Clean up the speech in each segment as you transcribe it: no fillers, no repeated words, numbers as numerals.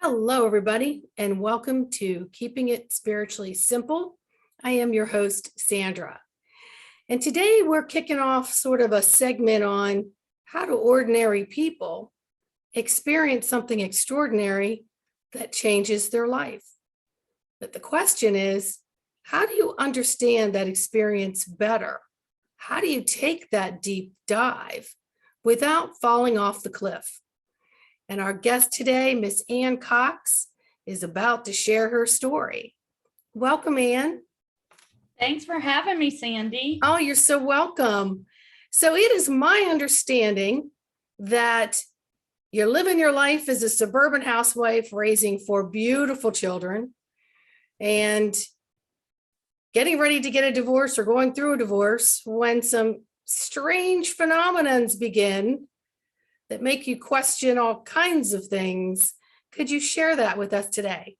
Hello, everybody, and welcome to Keeping It Spiritually Simple. I am your host, Sandra. And today we're kicking off sort of a segment on how do ordinary people experience something extraordinary that changes their life. But the question is, how do you understand that experience better? How do you take that deep dive without falling off the cliff? And our guest today, Miss Ann Cox, is about to share her story. Welcome, Ann. Thanks for having me, Sandy. Oh, you're so welcome. So it is my understanding that you're living your life as a suburban housewife, raising four beautiful children, and getting ready to get a divorce or going through a divorce when some strange phenomenons begin that make you question all kinds of things. Could you share that with us today?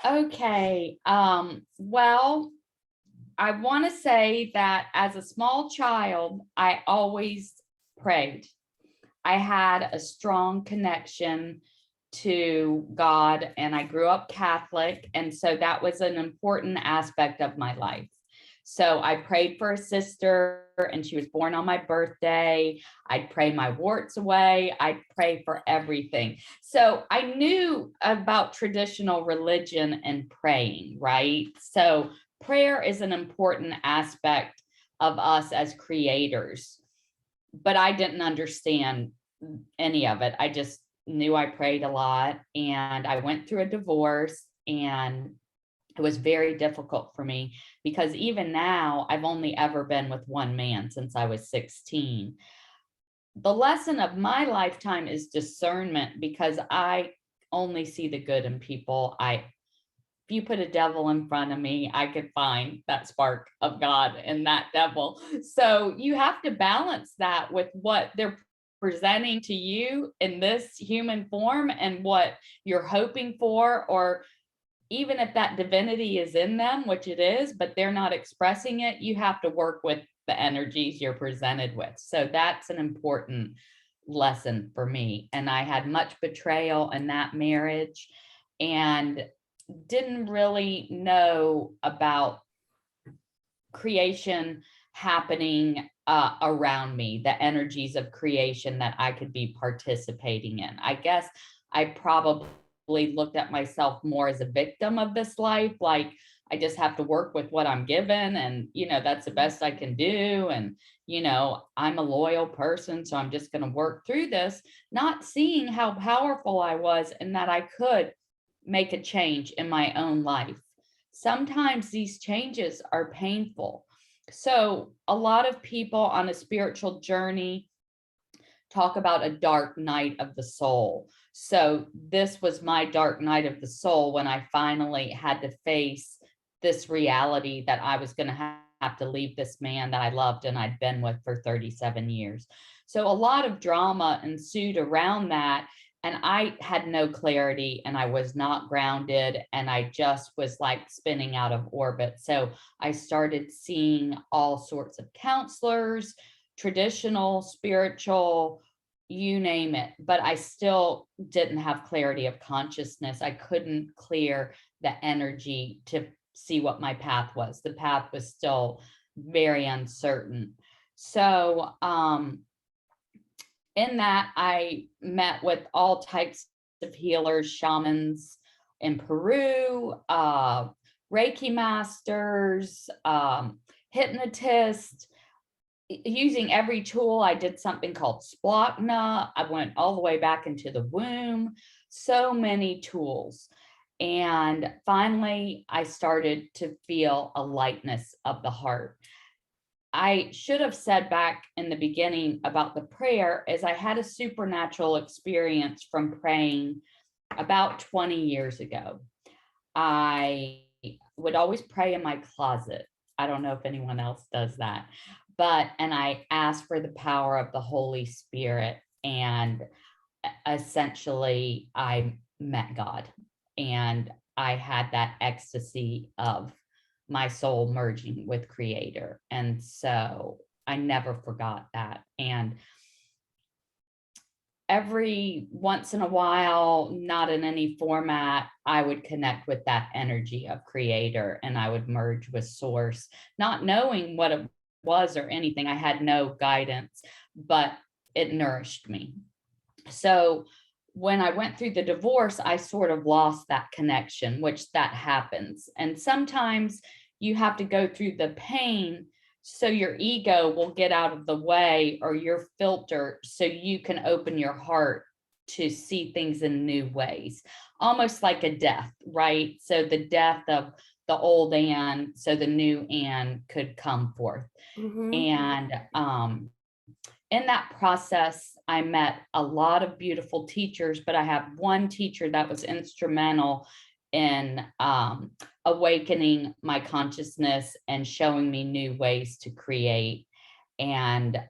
Okay. Well, I want to say that as a small child, I always prayed. I had a strong connection to God, and I grew up Catholic. And so that was an important aspect of my life. So I prayed for a sister, and she was born on my birthday. I'd pray my warts away. I'd pray for everything. So I knew about traditional religion and praying, right? So prayer is an important aspect of us as creators, but I didn't understand any of it. I just knew I prayed a lot, and I went through a divorce, and it was very difficult for me because even now I've only ever been with one man since I was 16. The lesson of my lifetime is discernment, because I only see the good in people. If you put a devil in front of me, I could find that spark of God in that devil. So you have to balance that with what they're presenting to you in this human form and what you're hoping for, or even if that divinity is in them, which it is, but they're not expressing it, you have to work with the energies you're presented with. So that's an important lesson for me. And I had much betrayal in that marriage and didn't really know about creation happening around me, the energies of creation that I could be participating in. I guess I probably looked at myself more as a victim of this life, like I just have to work with what I'm given, and that's the best I can do, and I'm a loyal person, so I'm just going to work through this, not seeing how powerful I was and that I could make a change in my own life. Sometimes these changes are painful. So a lot of people on a spiritual journey talk about a dark night of the soul. So this was my dark night of the soul when I finally had to face this reality that I was going to have to leave this man that I loved and I'd been with for 37 years. So a lot of drama ensued around that. And I had no clarity, and I was not grounded, and I just was like spinning out of orbit. So I started seeing all sorts of counselors, traditional, spiritual, you name it, but I still didn't have clarity of consciousness. I couldn't clear the energy to see what my path was. The path was still very uncertain. So, in that, I met with all types of healers, shamans in Peru, Reiki masters, hypnotists, using every tool. I did something called Splachna. I went all the way back into the womb, so many tools. And finally, I started to feel a lightness of the heart. I should have said back in the beginning about the prayer is I had a supernatural experience from praying about 20 years ago. I would always pray in my closet. I don't know if anyone else does that, and I asked for the power of the Holy Spirit, and essentially I met God, and I had that ecstasy of my soul merging with Creator. And so I never forgot that. And every once in a while, not in any format, I would connect with that energy of creator and I would merge with source, not knowing what it was or anything. I had no guidance, but it nourished me. So when I went through the divorce, I sort of lost that connection, which that happens. And sometimes you have to go through the pain so your ego will get out of the way, or your filter, so you can open your heart to see things in new ways, almost like a death, right? So the death of the old Anne, so the new Anne could come forth. Mhm. And in that process, I met a lot of beautiful teachers, but I have one teacher that was instrumental in awakening my consciousness and showing me new ways to create. And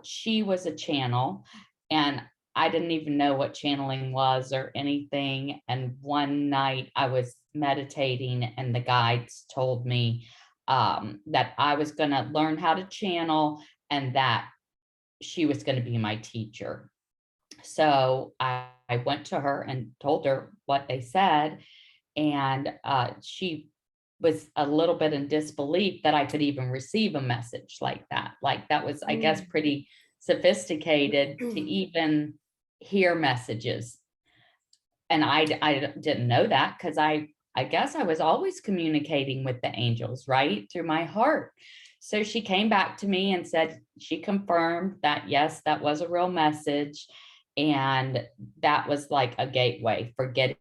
she was a channel, and I didn't even know what channeling was or anything. And one night I was meditating, and the guides told me that I was going to learn how to channel and that she was going to be my teacher. So I went to her and told her what they said. And she was a little bit in disbelief that I could even receive a message like that. Like, that was, I guess, Mm. pretty sophisticated to even hear messages. And I didn't know that, because I guess I was always communicating with the angels, right? Through my heart. So she came back to me and said, she confirmed that, yes, that was a real message. And that was like a gateway for getting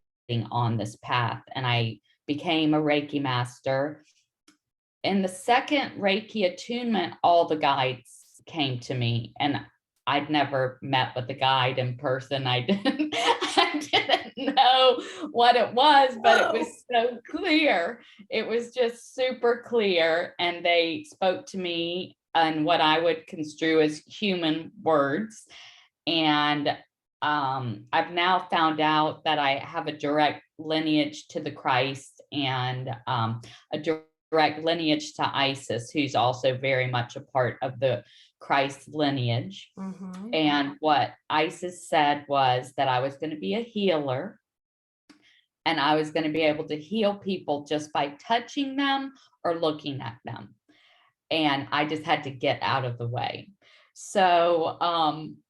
on this path. And I became a Reiki master. In the second Reiki attunement, all the guides came to me, and I'd never met with a guide in person. I didn't know what it was, but it was Oh. so clear. It was just super clear. And they spoke to me in what I would construe as human words. And I've now found out that I have a direct lineage to the Christ, and a direct lineage to Isis, who's also very much a part of the Christ lineage. Mhm. And what Isis said was that I was going to be a healer, and I was going to be able to heal people just by touching them or looking at them. And I just had to get out of the way. So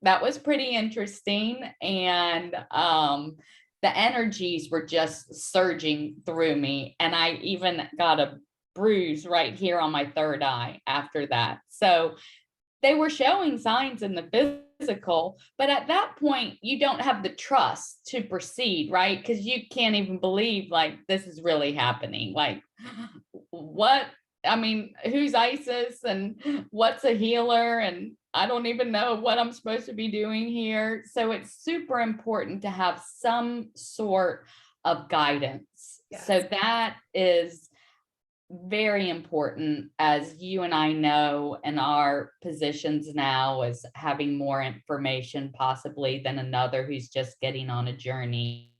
that was pretty interesting. And the energies were just surging through me. And I even got a bruise right here on my third eye after that. So they were showing signs in the physical, but at that point, you don't have the trust to proceed, right? Because you can't even believe, like, this is really happening. Like, what? I mean, who's Isis and what's a healer? And I don't even know what I'm supposed to be doing here. So it's super important to have some sort of guidance. So Yes. that is very important, as you and I know in our positions now, as having more information possibly than another who's just getting on a journey,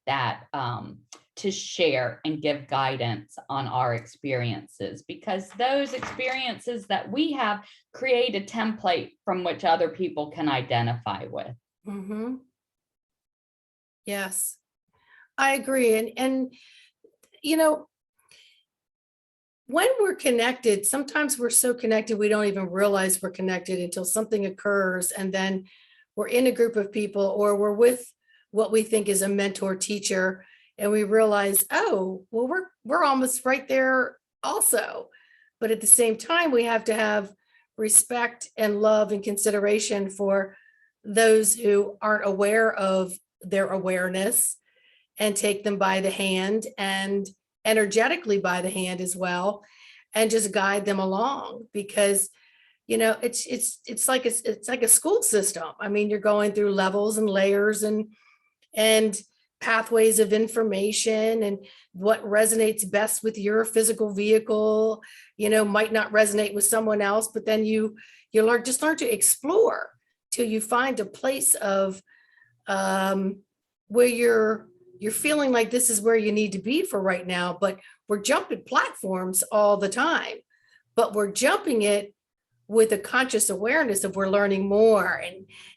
that to share and give guidance on our experiences, because those experiences that we have create a template from which other people can identify with. Mhm. Yes, I agree. And you know, when we're connected, sometimes we're so connected we don't even realize we're connected until something occurs, and then we're in a group of people, or we're with what we think is a mentor teacher, and we realize, oh, well, we're almost right there also. But at the same time, we have to have respect and love and consideration for those who aren't aware of their awareness, and take them by the hand, and energetically by the hand as well, and just guide them along. Because it's like a school system. I mean, you're going through levels and layers and pathways of information, and what resonates best with your physical vehicle might not resonate with someone else. But then you learn to explore till you find a place of where you're feeling like this is where you need to be for right now. But we're jumping platforms all the time, but we're jumping it with a conscious awareness of we're learning more.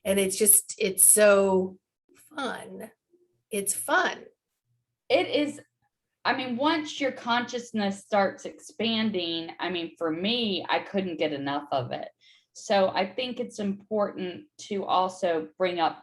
And it's so fun. It's fun. It is. I mean, once your consciousness starts expanding, I mean, for me, I couldn't get enough of it. So I think it's important to also bring up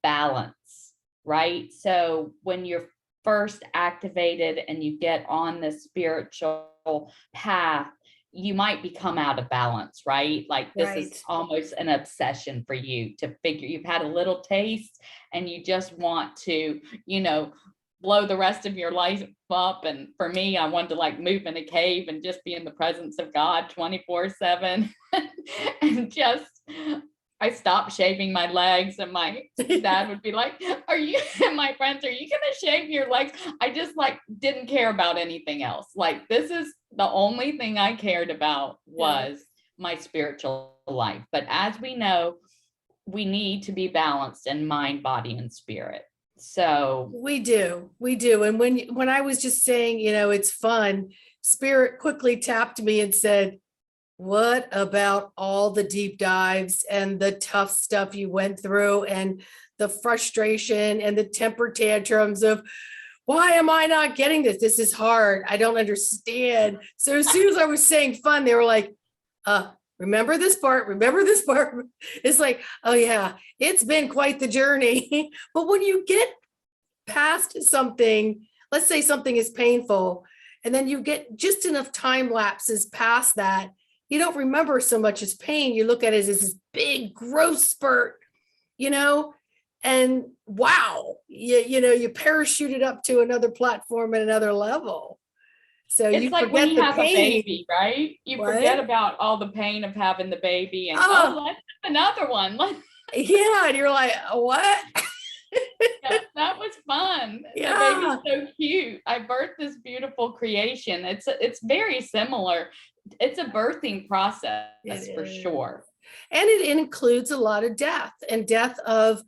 balance, right? So when you're first activated and you get on the spiritual path, you might become out of balance, right? Like this is Right. almost an obsession for you to figure you've had a little taste and you just want to, you know, blow the rest of your life up. And for me, I wanted to like move in a cave and just be in the presence of God 24/7 and just I stopped shaving my legs, and my dad would be like, "Are you?" And my friends, "Are you gonna shave your legs?" I just like didn't care about anything else. Like this is the only thing I cared about Yeah. was my spiritual life. But as we know, we need to be balanced in mind, body, and spirit. So We do. We do. And when I was just saying, it's fun, Spirit quickly tapped me and said, what about all the deep dives and the tough stuff you went through and the frustration and the temper tantrums of why am I not getting this? This is hard. I don't understand. So as soon as I was saying fun, they were like, remember this part, remember this part. It's like, oh yeah, it's been quite the journey. But when you get past something, let's say something is painful, and then you get just enough time lapses past that, you don't remember so much as pain. You look at it as this big growth spurt, you know, and wow, you parachuted up to another platform at another level. So it's you like when forget you the have a pain. baby, right? You forget What? about all the pain of having the baby and Oh, let's have another one. yeah. And you're like, what? Yeah, that was fun. The baby's Yeah, so cute. I birthed this beautiful creation. It's very similar. It's a birthing process it for is. sure. And it includes a lot of death and death of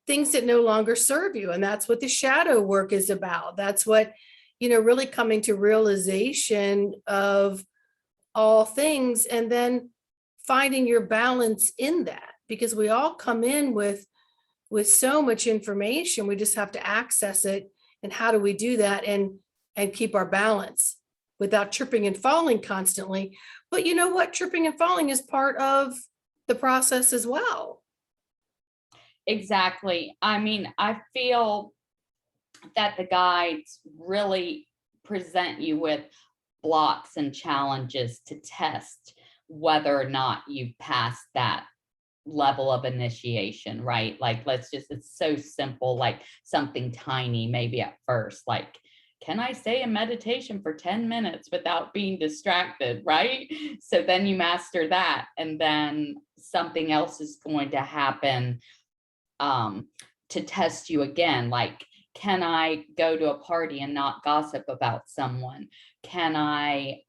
things that no longer serve you. And that's what the shadow work is about. That's what, really coming to realization of all things and then finding your balance in that, because we all come in with so much information. We just have to access it. And how do we do that and keep our balance without tripping and falling constantly? But you know what? Tripping and falling is part of the process as well. Exactly. I mean, I feel that the guides really present you with blocks and challenges to test whether or not you've passed that level of initiation, right? Like, it's so simple, like something tiny, maybe at first, like, can I say a meditation for 10 minutes without being distracted, right? So then you master that, and then something else is going to happen to test you again. Like, can I go to a party and not gossip about someone? Can I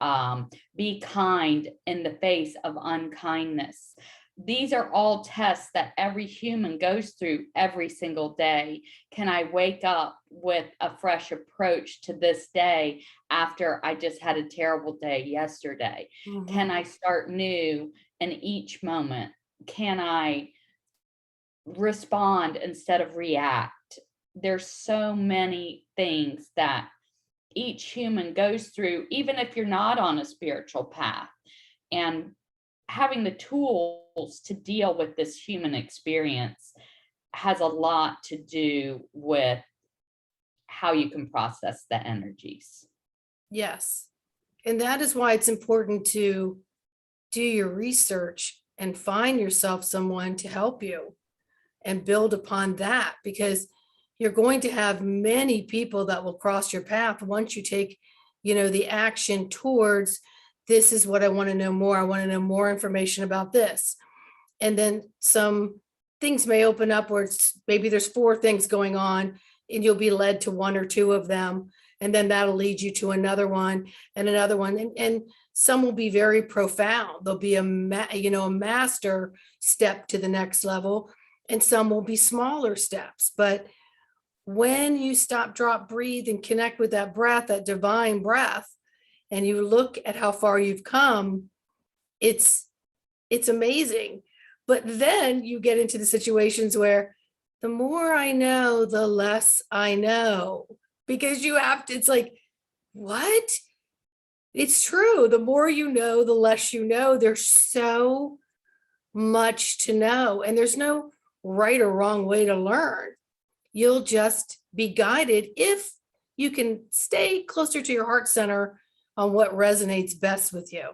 be kind in the face of unkindness? These are all tests that every human goes through every single day. Can I wake up with a fresh approach to this day after I just had a terrible day yesterday? Can Mhm. I start new in each moment? Can I respond instead of react? There's so many things that each human goes through, even if you're not on a spiritual path. And having the tools to deal with this human experience has a lot to do with how you can process the energies. Yes. And that is why it's important to do your research and find yourself someone to help you and build upon that, because you're going to have many people that will cross your path once you take, the action towards this is what I want to know more. I want to know more information about this. And then some things may open up where maybe there's 4 things going on and you'll be led to 1 or 2 of them. And then that'll lead you to another one and another one. And some will be very profound. There'll be a master step to the next level, and some will be smaller steps. But when you stop, drop, breathe, and connect with that breath, that divine breath, and you look at how far you've come, it's It's amazing. But then you get into the situations where the more I know, the less I know, because you have to, it's like, what? It's true. The more you know, the less you know. There's so much to know, and there's no right or wrong way to learn. You'll just be guided if you can stay closer to your heart center on what resonates best with you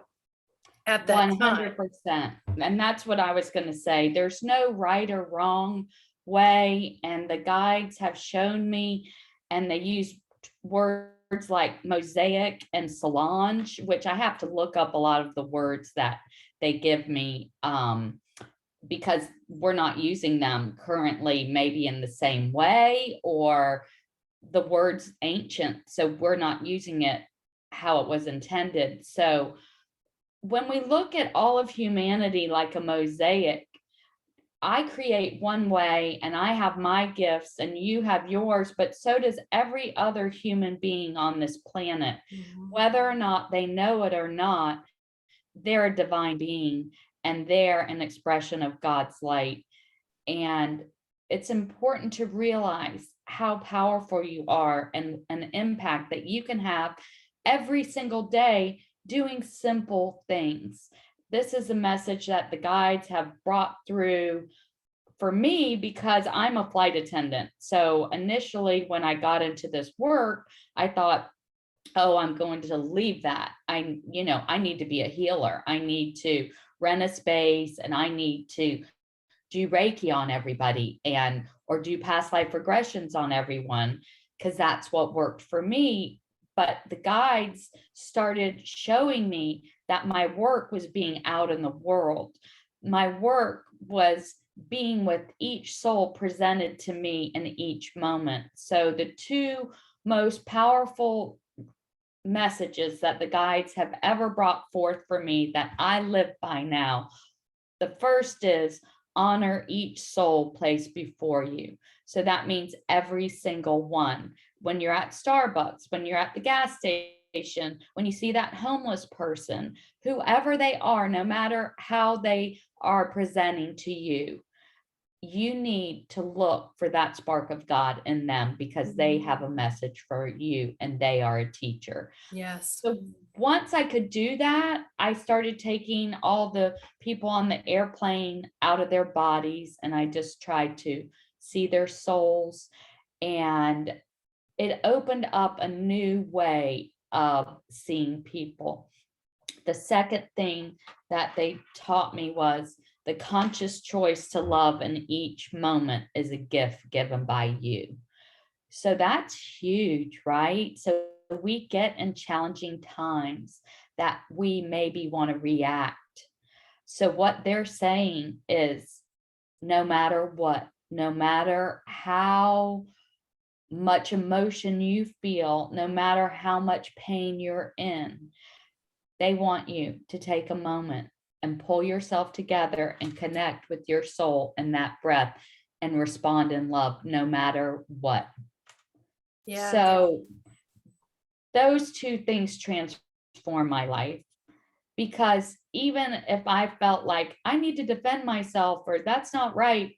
at that time. 100%. And that's what I was going to say. There's no right or wrong way. And the guides have shown me, and they use words like mosaic and solange, which I have to look up a lot of the words that they give me, because we're not using them currently, maybe in the same way, or the word's ancient, so we're not using it how it was intended. So when we look at all of humanity like a mosaic, I create one way and I have my gifts and you have yours, but so does every other human being on this planet. Mhm. Whether or not they know it or not, they're a divine being and they're an expression of God's light. And it's important to realize how powerful you are and an impact that you can have every single day doing simple things. This is a message that the guides have brought through for me because I'm a flight attendant. So initially, when I got into this work, I thought, oh, I'm going to leave that. I need to be a healer. I need to rent a space and I need to do Reiki on everybody and or do past life regressions on everyone, because that's what worked for me. But the guides started showing me that my work was being out in the world. My work was being with each soul presented to me in each moment. So the two most powerful messages that the guides have ever brought forth for me that I live by now. The first is honor each soul placed before you. So that means every single one. When you're at Starbucks, when you're at the gas station, when you see that homeless person, whoever they are, no matter how they are presenting to you, you need to look for that spark of God in them because they have a message for you and they are a teacher. Yes. So once I could do that, I started taking all the people on the airplane out of their bodies and I just tried to see their souls. And it opened up a new way of seeing people. The second thing that they taught me was the conscious choice to love in each moment is a gift given by you. So that's huge, right? So we get in challenging times that we maybe want to react. So what they're saying is no matter what, no matter how much emotion you feel, no matter how much pain you're in, they want you to take a moment and pull yourself together and connect with your soul in that breath and respond in love no matter what. Yeah. So those two things transform my life because even if I felt like I need to defend myself or that's not right,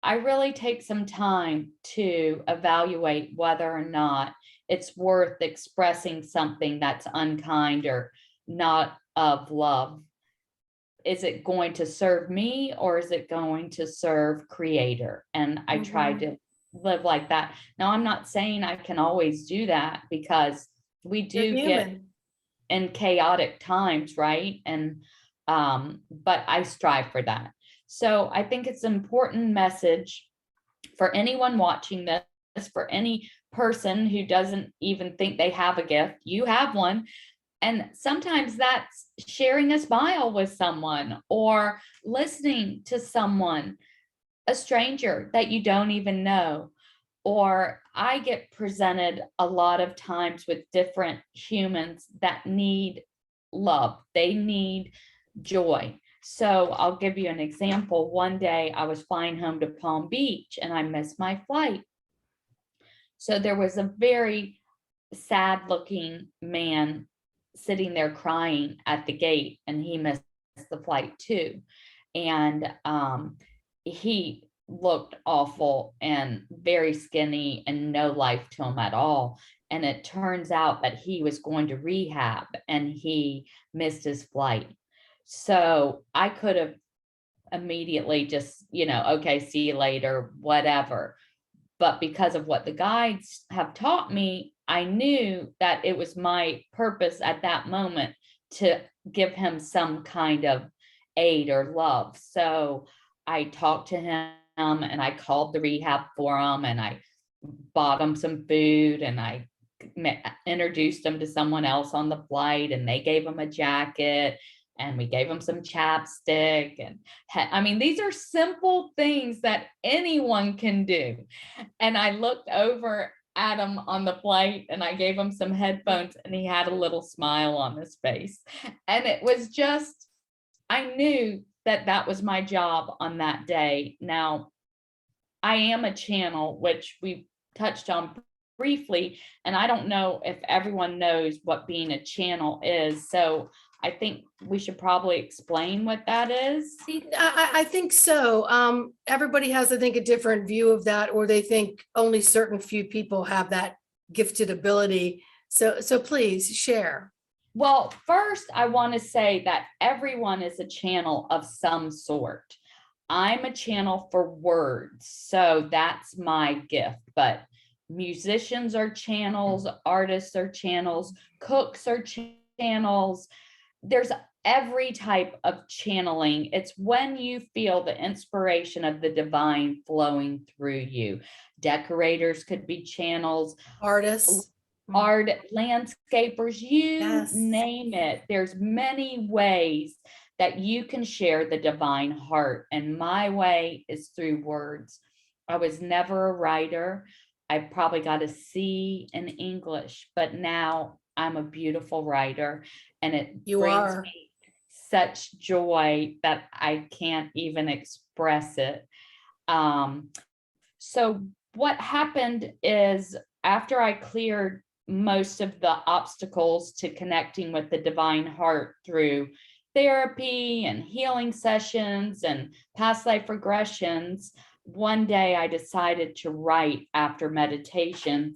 I really take some time to evaluate whether or not it's worth expressing something that's unkind or not of love. Is it going to serve me or is it going to serve creator? And I try to live like that. Now, I'm not saying I can always do that because we You're do get human. in chaotic times, right? And but I strive for that. So I think it's an important message for anyone watching this, for any person who doesn't even think they have a gift, you have one. And sometimes that's sharing a smile with someone or listening to someone, a stranger that you don't even know. Or I get presented a lot of times with different humans that need love, they need joy. So I'll give you an example. One day I was flying home to Palm Beach and I missed my flight. So there was a very sad looking man sitting there crying at the gate and he missed the flight too. And he looked awful and very skinny and no life to him at all. And it turns out that he was going to rehab and he missed his flight. So I could have immediately just, okay, see you later, whatever. But because of what the guides have taught me, I knew that it was my purpose at that moment to give him some kind of aid or love. So I talked to him and I called the rehab for him and I bought him some food and I introduced him to someone else on the flight and they gave him a jacket and we gave him some chapstick. And I mean, these are simple things that anyone can do. And I looked over at him on the flight and I gave him some headphones and he had a little smile on his face. And it was just, I knew that that was my job on that day. Now, I am a channel, which we touched on briefly, and I don't know if everyone knows what being a channel is. So I think we should probably explain what that is. I think so. Everybody has, I think, a different view of that, or they think only certain few people have that gifted ability. So please share. Well, first, I want to say that everyone is a channel of some sort. I'm a channel for words, so that's my gift. But musicians are channels, artists are channels, cooks are channels. There's every type of channeling. It's when you feel the inspiration of the divine flowing through you. Decorators could be channels, Artists. art, landscapers, you Yes. name it. There's many ways that you can share the divine heart. And my way is through words. I was never a writer. I probably got a C in English, but now I'm a beautiful writer and it You brings are. me such joy that I can't even express it. So what happened is after I cleared most of the obstacles to connecting with the divine heart through therapy and healing sessions and past life regressions, one day I decided to write after meditation.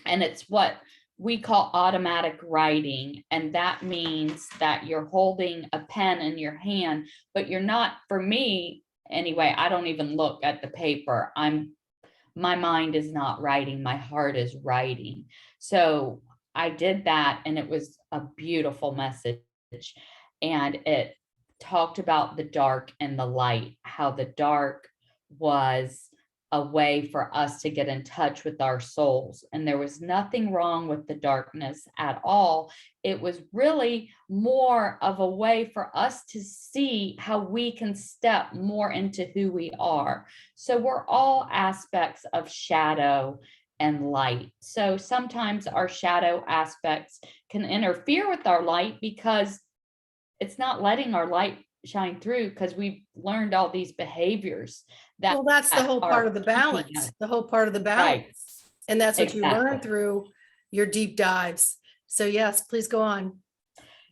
And it's what we call automatic writing. And that means that you're holding a pen in your hand, but you're not, for me anyway, I don't even look at the paper. My mind is not writing, my heart is writing. So I did that and it was a beautiful message. And it talked about the dark and the light, how the dark was a way for us to get in touch with our souls. And there was nothing wrong with the darkness at all. It was really more of a way for us to see how we can step more into who we are. So we're all aspects of shadow and light. So sometimes our shadow aspects can interfere with our light because it's not letting our light shine through because we've learned all these behaviors that Well, that's the whole part of the keeping balance, us. the whole part of the Right. balance. And that's what you learn Exactly. through your deep dives. So yes, please go on.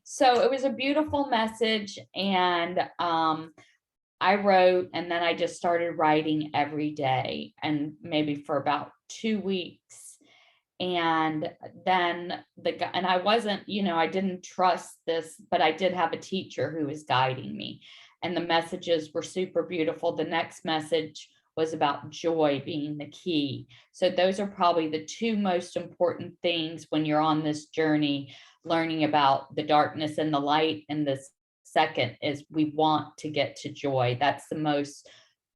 So it was a beautiful message. And I wrote, and then I just started writing every day and maybe for about 2 weeks. And then and I wasn't, I didn't trust this, but I did have a teacher who was guiding me. And the messages were super beautiful. The next message was about joy being the key. So those are probably the two most important things when you're on this journey, learning about the darkness and the light. And the second is we want to get to joy. That's the most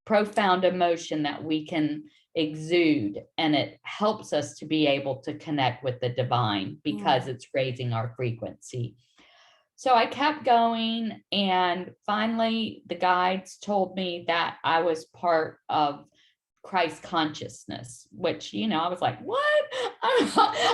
profound emotion that we can exude, and it helps us to be able to connect with the divine because it's raising our frequency. So I kept going, and finally the guides told me that I was part of Christ consciousness, which, I was like, what?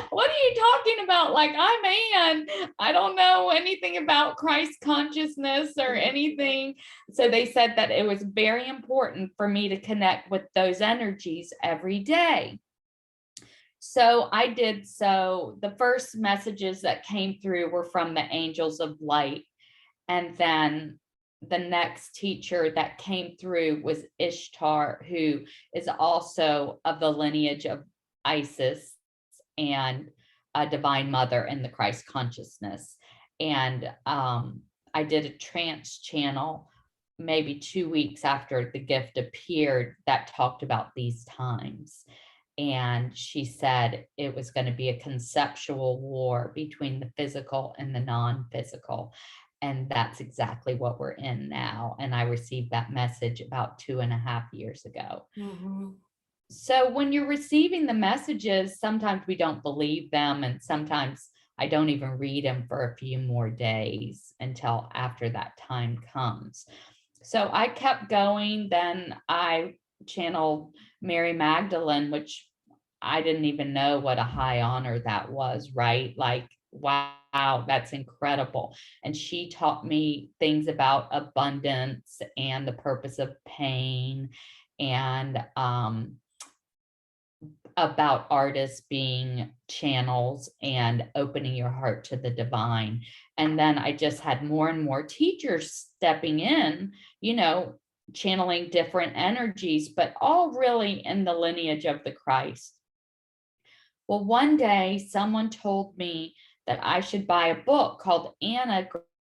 What are you talking about? Like, I'm Anne. I don't know anything about Christ consciousness or anything. So they said that it was very important for me to connect with those energies every day. So I did so. The first messages that came through were from the angels of light. And then the next teacher that came through was Ishtar, who is also of the lineage of Isis and a divine mother in the Christ consciousness. And I did a trance channel maybe 2 weeks after the gift appeared that talked about these times. And she said it was going to be a conceptual war between the physical and the non-physical. And that's exactly what we're in now. And I received that message about 2.5 years ago. Mhm. So when you're receiving the messages, sometimes we don't believe them, and sometimes I don't even read them for a few more days until after that time comes. So I kept going. Then I channeled Mary Magdalene, which I didn't even know what a high honor that was, right? Like, wow, that's incredible. And she taught me things about abundance and the purpose of pain, and about artists being channels and opening your heart to the divine. And then I just had more and more teachers stepping in, channeling different energies, but all really in the lineage of the Christ. Well, one day someone told me that I should buy a book called Anna,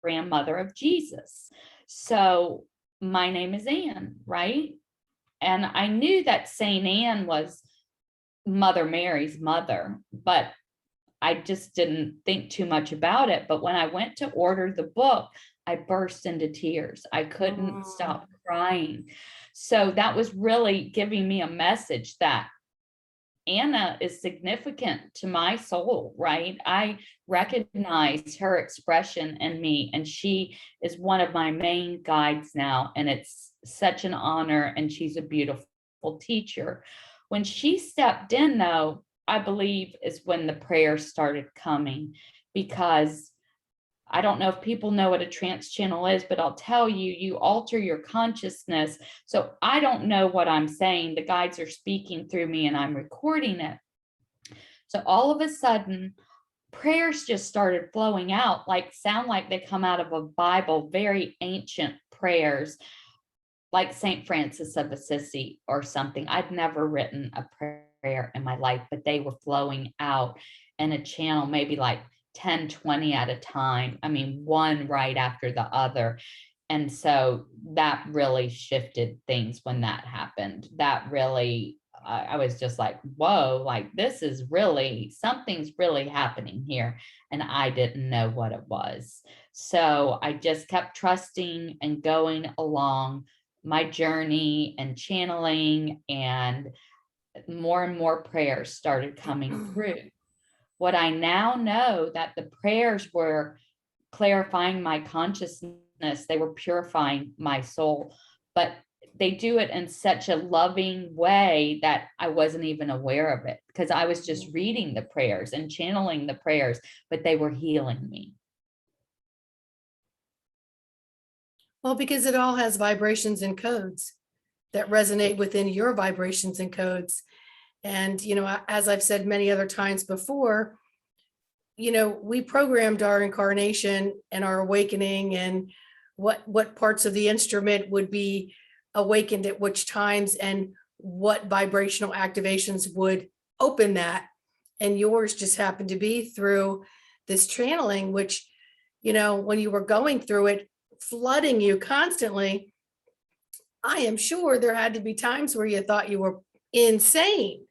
Grandmother of Jesus. So my name is Anne, right? And I knew that Saint Anne was Mother Mary's mother, but I just didn't think too much about it. But when I went to order the book, I burst into tears. I couldn't stop crying. So that was really giving me a message that Anna is significant to my soul, right? I recognize her expression in me, and she is one of my main guides now. And it's such an honor, and she's a beautiful teacher. When she stepped in, though, I believe is when the prayers started coming, because I don't know if people know what a trance channel is, but I'll tell you, you alter your consciousness. So I don't know what I'm saying. The guides are speaking through me and I'm recording it. So all of a sudden, prayers just started flowing out, sound like they come out of a Bible, very ancient prayers, like St. Francis of Assisi or something. I'd never written a prayer in my life, but they were flowing out in a channel, maybe like 10, 20 at a time. I mean, one right after the other. And so that really shifted things when that happened. That really, I was just like, whoa, like this is really, something's really happening here. And I didn't know what it was. So I just kept trusting and going along my journey and channeling, and more prayers started coming through. What I now know that the prayers were clarifying my consciousness, they were purifying my soul, but they do it in such a loving way that I wasn't even aware of it, because I was just reading the prayers and channeling the prayers, but they were healing me. Well, because it all has vibrations and codes that resonate within your vibrations and codes. And, as I've said many other times before, we programmed our incarnation and our awakening, and what parts of the instrument would be awakened at which times, and what vibrational activations would open that. And yours just happened to be through this channeling, which, when you were going through it, flooding you constantly, I am sure there had to be times where you thought you were insane.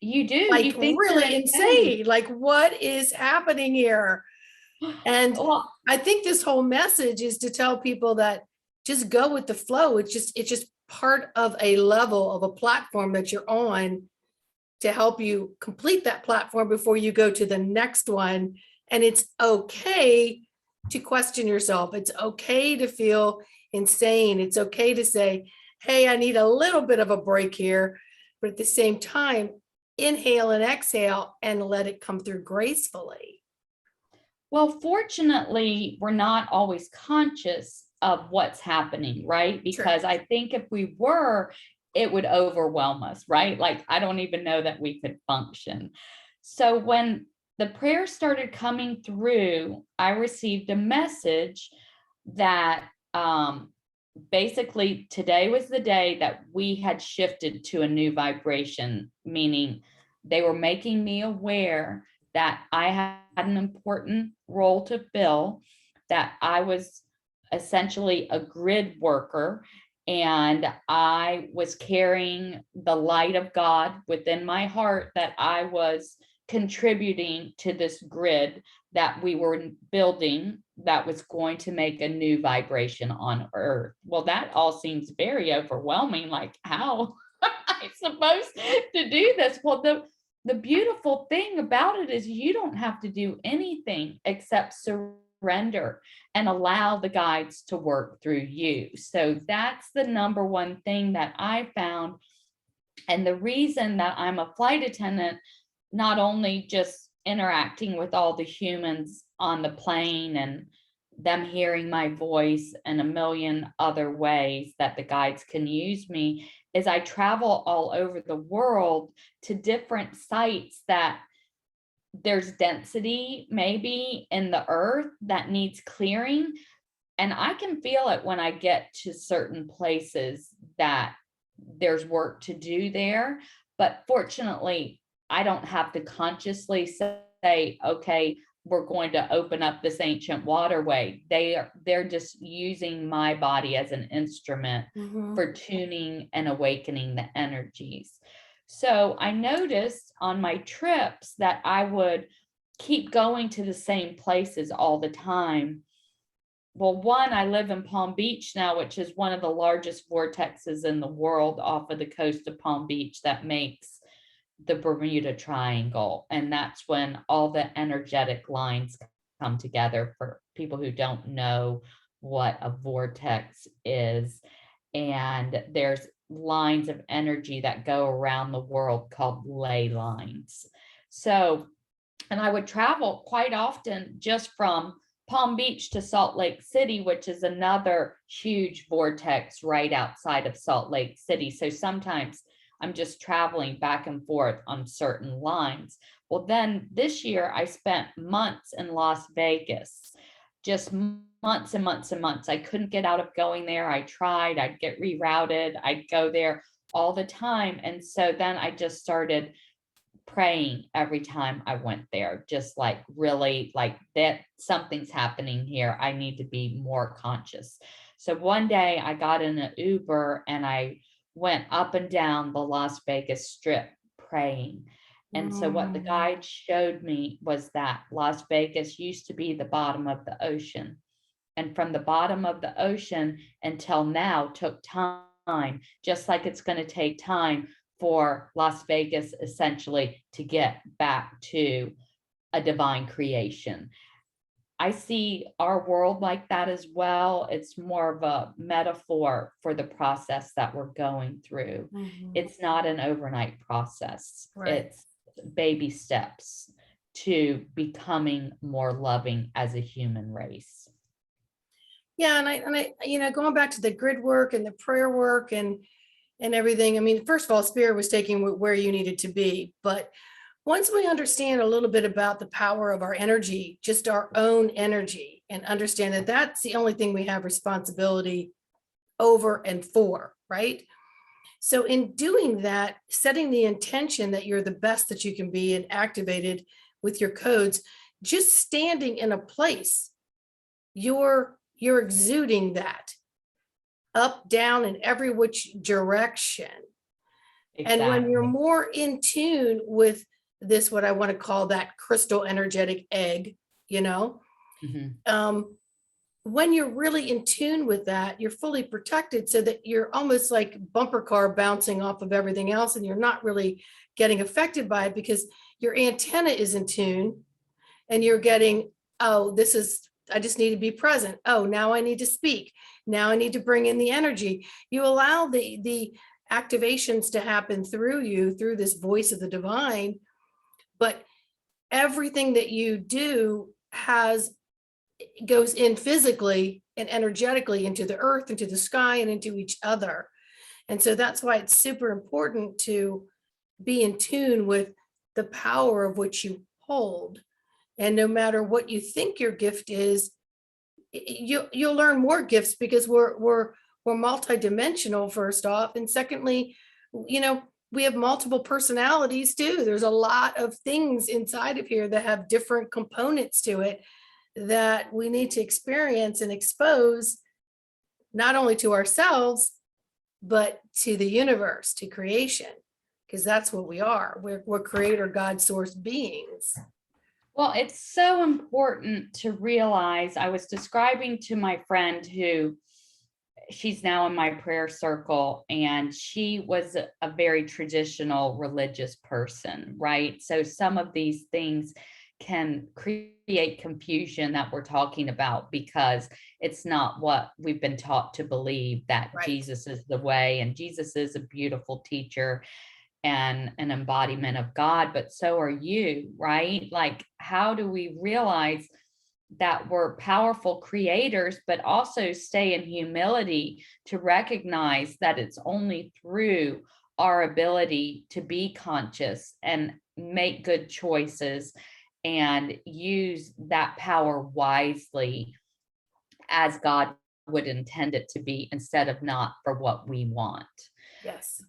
You do, Like you think really insane. Like, what is happening here? And well, I think this whole message is to tell people that just go with the flow. It's just part of a level of a platform that you're on, to help you complete that platform before you go to the next one. And it's okay to question yourself. It's okay to feel insane. It's okay to say, hey, I need a little bit of a break here. But at the same time, inhale and exhale and let it come through gracefully. well, fortunately, we're not always conscious of what's happening, right? Because I think if we were, it would overwhelm us, right? Like, I don't even know that we could function. So when the prayers started coming through, I received a message that basically today was the day that we had shifted to a new vibration, meaning they were making me aware that I had an important role to fill, that I was essentially a grid worker, and I was carrying the light of God within my heart, that I was contributing to this grid that we were building that was going to make a new vibration on earth. Well, that all seems very overwhelming. Like, how am I supposed to do this? Well, the beautiful thing about it is you don't have to do anything except surrender and allow the guides to work through you. So that's the number one thing that I found. And the reason that I'm a flight attendant, not only just interacting with all the humans on the plane and them hearing my voice and a million other ways that the guides can use me, is I travel all over the world to different sites that there's density maybe in the earth that needs clearing. And I can feel it when I get to certain places that there's work to do there. But fortunately, I don't have to consciously say, okay, we're going to open up this ancient waterway. They're just using my body as an instrument Mhm. for tuning and awakening the energies. So I noticed on my trips that I would keep going to the same places all the time. Well, one, I live in Palm Beach now, which is one of the largest vortexes in the world off of the coast of Palm Beach that makes the Bermuda Triangle. And that's when all the energetic lines come together. For people who don't know what a vortex is, and there's lines of energy that go around the world called ley lines. So, and I would travel quite often just from Palm Beach to Salt Lake City, which is another huge vortex right outside of Salt Lake City. So sometimes I'm just traveling back and forth on certain lines. Well, then this year I spent months in Las Vegas, just months and months and months. I couldn't get out of going there. I tried, I'd get rerouted, I'd go there all the time. And so then I just started praying every time I went there, just like really like that something's happening here. I need to be more conscious. So one day I got in an Uber and I went up and down the Las Vegas Strip praying. And so what the Mm. guide showed me was that Las Vegas used to be the bottom of the ocean. And from the bottom of the ocean until now took time, just like it's going to take time for Las Vegas essentially to get back to a divine creation. I see our world like that as well. It's more of a metaphor for the process that we're going through. Mhm. It's not an overnight process, Right. it's baby steps to becoming more loving as a human race. Yeah, and I, going back to the grid work and the prayer work and everything. I mean, first of all, spirit was taking where you needed to be, but once we understand a little bit about the power of our energy, just our own energy, and understand that that's the only thing we have responsibility over and for, right? So in doing that, setting the intention that you're the best that you can be and activated with your codes, just standing in a place, you're exuding that up, down, in every which direction. And when you're Exactly. more in tune with this, what I want to call that crystal energetic egg, you know, Mhm. um, when you're really in tune with that, you're fully protected so that you're almost like bumper car bouncing off of everything else and you're not really getting affected by it because your antenna is in tune and you're getting, oh, this is, I just need to be present. Oh, now I need to speak. Now I need to bring in the energy. You allow the activations to happen through you, through this voice of the divine, but everything that you do has goes in physically and energetically into the earth, into the sky, and into each other. And so that's why it's super important to be in tune with the power of which you hold. And no matter what you think your gift is, you'll learn more gifts because we're multidimensional, first off, and secondly, we have multiple personalities too. There's a lot of things inside of here that have different components to it that we need to experience and expose, not only to ourselves, but to the universe, to creation, because that's what we are. We're creator God source beings. Well, it's so important to realize. I was describing to my friend who she's now in my prayer circle, and she was a very traditional religious person, right? So some of these things can create confusion that we're talking about because it's not what we've been taught to believe, that Right. Jesus is the way, and Jesus is a beautiful teacher and an embodiment of God, but so are you, right? Like, how do we realize that we're powerful creators, but also stay in humility to recognize that it's only through our ability to be conscious and make good choices and use that power wisely as God would intend it to be, instead of not for what we want. Yes.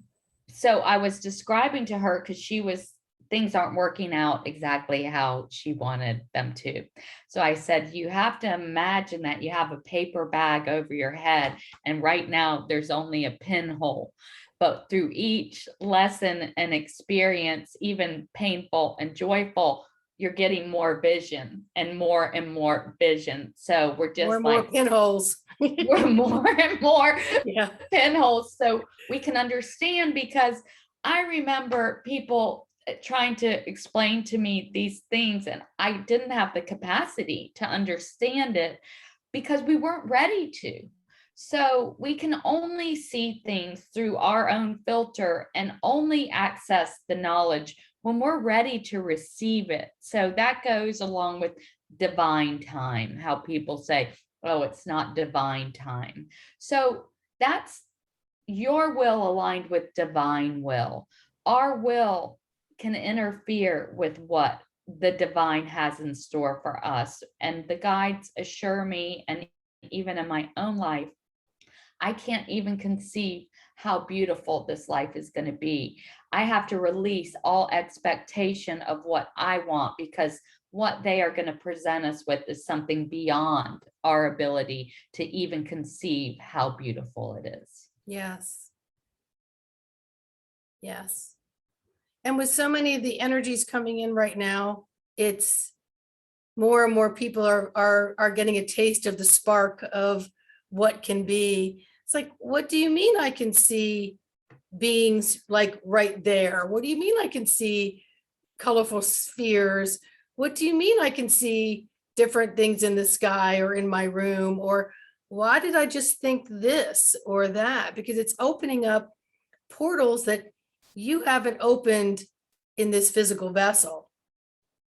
So I was describing to her, because things aren't working out exactly how she wanted them to. So I said, you have to imagine that you have a paper bag over your head, and right now there's only a pinhole. But through each lesson and experience, even painful and joyful, you're getting more vision and more vision. So we're just more pinholes. we're more and more Yeah. pinholes, so we can understand. Because I remember people trying to explain to me these things, and I didn't have the capacity to understand it because we weren't ready to. So we can only see things through our own filter and only access the knowledge when we're ready to receive it. So that goes along with divine time, how people say, oh, it's not divine time. So that's your will aligned with divine will. Our will can interfere with what the divine has in store for us. And the guides assure me, and even in my own life, I can't even conceive how beautiful this life is going to be. I have to release all expectation of what I want, because what they are going to present us with is something beyond our ability to even conceive how beautiful it is. Yes. Yes. And with so many of the energies coming in right now, it's more and more people are getting a taste of the spark of what can be. It's like, what do you mean I can see beings like right there? What do you mean I can see colorful spheres? What do you mean I can see different things in the sky or in my room? Or why did I just think this or that? Because it's opening up portals that you haven't opened in this physical vessel.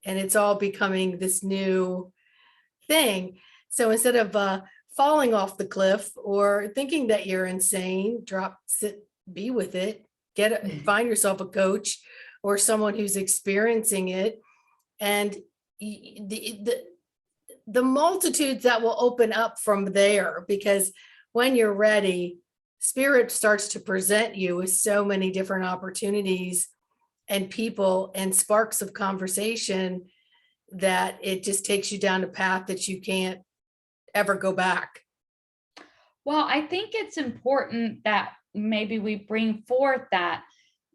And it's all becoming this new thing. So instead of falling off the cliff or thinking that you're insane, sit, be with it, find yourself a coach or someone who's experiencing it. And the multitudes that will open up from there, because when you're ready, Spirit starts to present you with so many different opportunities and people and sparks of conversation that it just takes you down a path that you can't ever go back. Well, I think it's important that maybe we bring forth that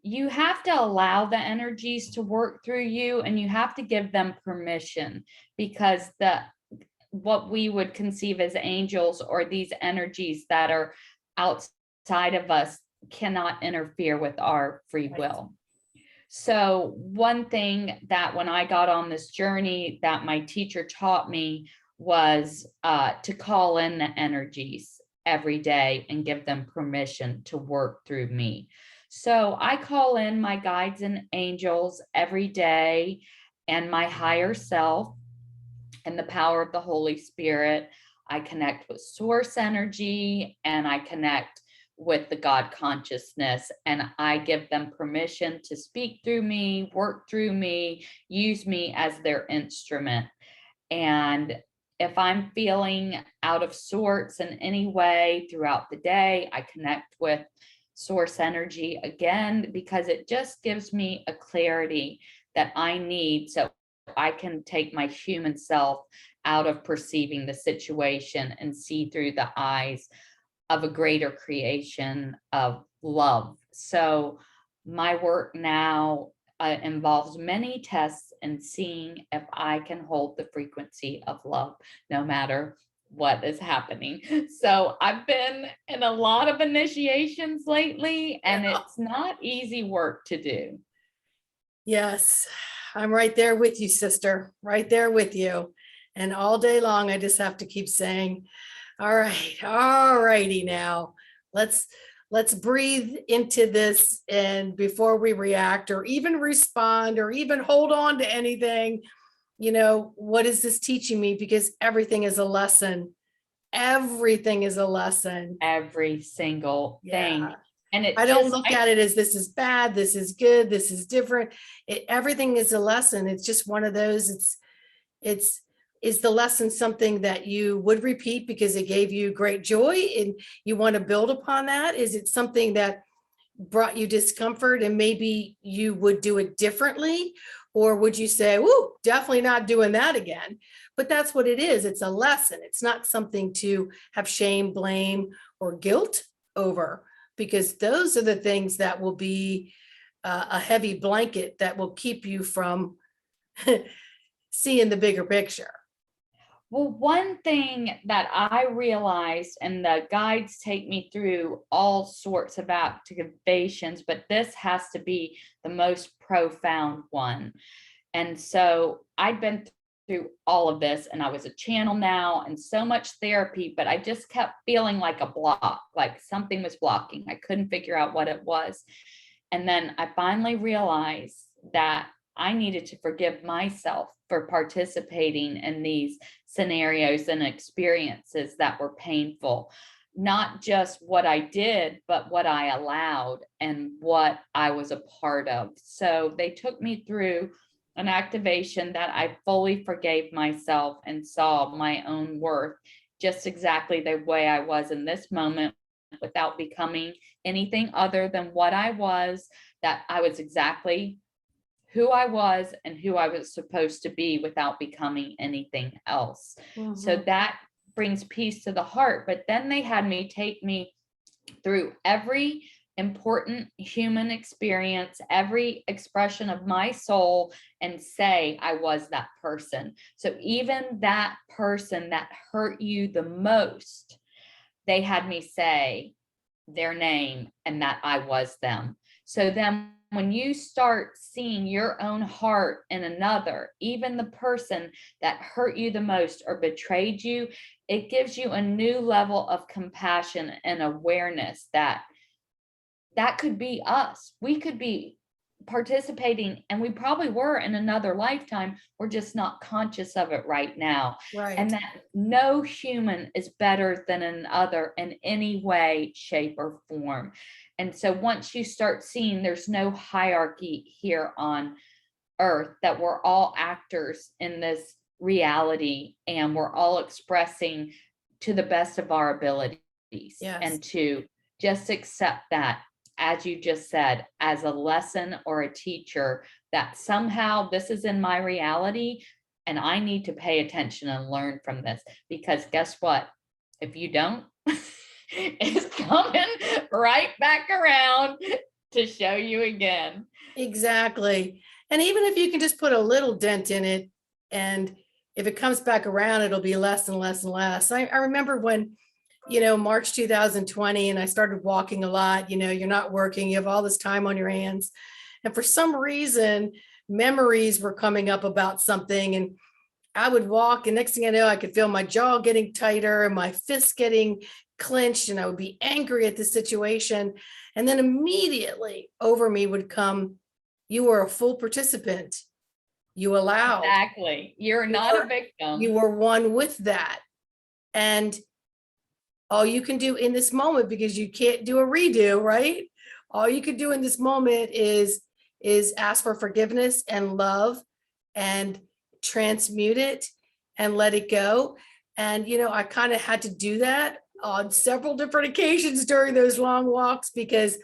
you have to allow the energies to work through you, and you have to give them permission, because what we would conceive as angels, or these energies that are outside of us, cannot interfere with our free will. So one thing that when I got on this journey that my teacher taught me was to call in the energies every day and give them permission to work through me. So I call in my guides and angels every day, and my higher self, and the power of the Holy Spirit. I connect with source energy, and I connect with the God consciousness, and I give them permission to speak through me, work through me, use me as their instrument. And if I'm feeling out of sorts in any way throughout the day, I connect with source energy again, because it just gives me a clarity that I need so I can take my human self out of perceiving the situation and see through the eyes of a greater creation of love. So my work now involves many tests and seeing if I can hold the frequency of love no matter what is happening. So I've been in a lot of initiations lately, and it's not easy work to do. Yes, I'm right there with you, sister, right there with you. And all day long, I just have to keep saying, all righty now, let's breathe into this. And before we react or even respond or even hold on to anything, what is this teaching me? Because everything is a lesson. Everything is a lesson. Every single thing. Yeah. And I don't look at it as this is bad, this is good, this is different. Everything is a lesson. It's just one of those. Is the lesson something that you would repeat because it gave you great joy and you want to build upon that? Is it something that brought you discomfort and maybe you would do it differently? Or would you say, whoo, definitely not doing that again? But that's what it is. It's a lesson. It's not something to have shame, blame, or guilt over, because those are the things that will be a heavy blanket that will keep you from seeing the bigger picture. Well, one thing that I realized, and the guides take me through all sorts of activations, but this has to be the most profound one. And so I'd been through all of this, and I was a channel now and so much therapy, but I just kept feeling like a block, like something was blocking. I couldn't figure out what it was. And then I finally realized that I needed to forgive myself for participating in these scenarios and experiences that were painful. Not just what I did, but what I allowed and what I was a part of. So they took me through an activation that I fully forgave myself and saw my own worth just exactly the way I was in this moment, without becoming anything other than what I was, that I was exactly who I was and who I was supposed to be without becoming anything else. Mm-hmm. So that brings peace to the heart. But then they had me take me through every important human experience, every expression of my soul, and say I was that person. So even that person that hurt you the most, they had me say their name and that I was them. So then when you start seeing your own heart in another, even the person that hurt you the most or betrayed you, it gives you a new level of compassion and awareness that that could be us. We could be participating, and we probably were in another lifetime. We're just not conscious of it right now. Right. And that no human is better than another in any way, shape, or form. And so once you start seeing there's no hierarchy here on earth, that we're all actors in this reality and we're all expressing to the best of our abilities. Yes. And to just accept that, as you just said, as a lesson or a teacher, that somehow this is in my reality and I need to pay attention and learn from this. Because guess what? If you don't, it's coming right back around to show you again. Exactly. And even if you can just put a little dent in it, and if it comes back around, it'll be less and less and less. I remember when, March 2020, and I started walking a lot. You're not working, you have all this time on your hands. And for some reason, memories were coming up about something. And I would walk, and next thing I know, I could feel my jaw getting tighter and my fists getting clenched, and I would be angry at the situation. And then immediately over me would come, you were a full participant. You allowed. Exactly. You're not a victim. You were one with that. And all you can do in this moment, because you can't do a redo, right? All you can do in this moment is ask for forgiveness and love and transmute it and let it go. And, I kind of had to do that on several different occasions during those long walks because,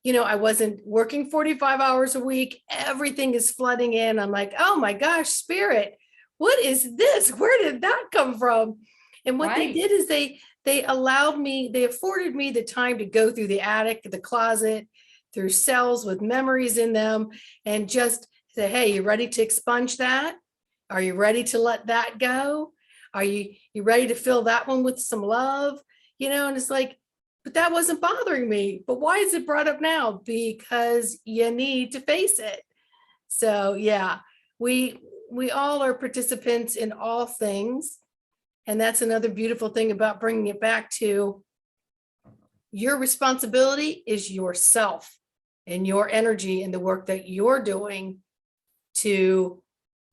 I wasn't working 45 hours a week. Everything is flooding in. I'm like, oh my gosh, spirit, what is this? Where did that come from? And what they Right. did is they afforded me the time to go through the attic, the closet, through cells with memories in them, and just say, hey, you ready to expunge that? Are you ready to let that go? Are you ready to fill that one with some love? And it's like, but that wasn't bothering me. But why is it brought up now? Because you need to face it. So yeah, we all are participants in all things. And that's another beautiful thing about bringing it back to your responsibility is yourself and your energy and the work that you're doing to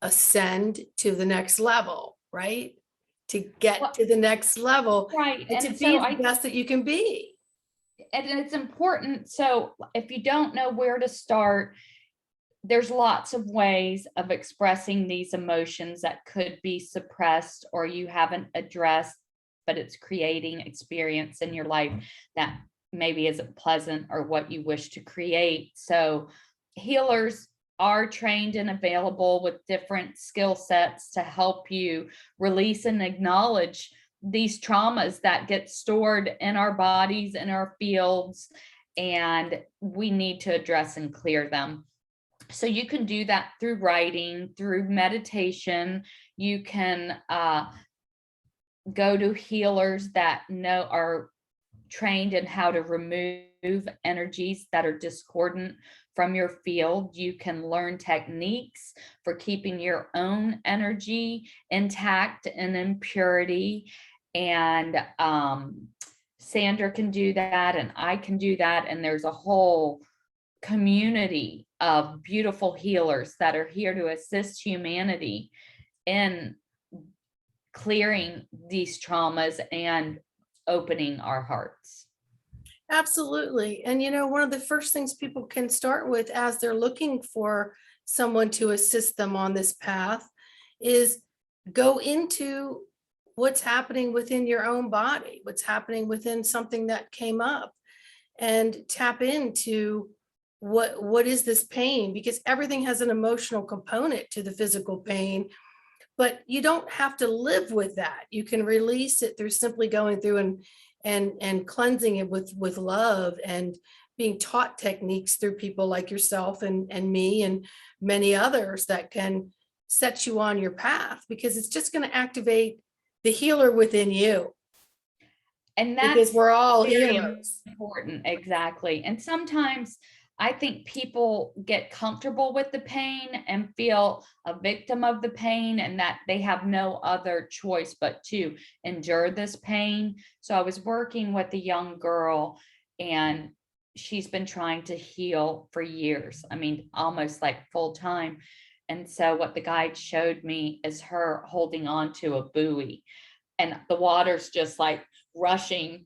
ascend to the next level, right? To get Well, to the next level right. and to And be so the best that you can be. and it's important. So if you don't know where to start, there's lots of ways of expressing these emotions that could be suppressed or you haven't addressed, but it's creating experience in your life that maybe isn't pleasant or what you wish to create. So healers are trained and available with different skill sets to help you release and acknowledge these traumas that get stored in our bodies, in our fields, and we need to address and clear them. So you can do that through writing, through meditation. You can go to healers that are trained in how to remove energies that are discordant from your field. You can learn techniques for keeping your own energy intact and in purity. And Sandra can do that, and I can do that. And there's a whole community of beautiful healers that are here to assist humanity in clearing these traumas and opening our hearts. Absolutely. And one of the first things people can start with as they're looking for someone to assist them on this path is go into what's happening within your own body, what's happening within something that came up, and tap into what is this pain, because everything has an emotional component to the physical pain, but you don't have to live with that. You can release it through simply going through and cleansing it with love and being taught techniques through people like yourself and me and many others that can set you on your path, because it's just going to activate the healer within you, And because that's we're all very healers. important. Exactly. And sometimes I think people get comfortable with the pain and feel a victim of the pain and that they have no other choice but to endure this pain. So I was working with a young girl and she's been trying to heal for years. I mean, almost like full time. And so what the guide showed me is her holding on to a buoy, and the water's just like rushing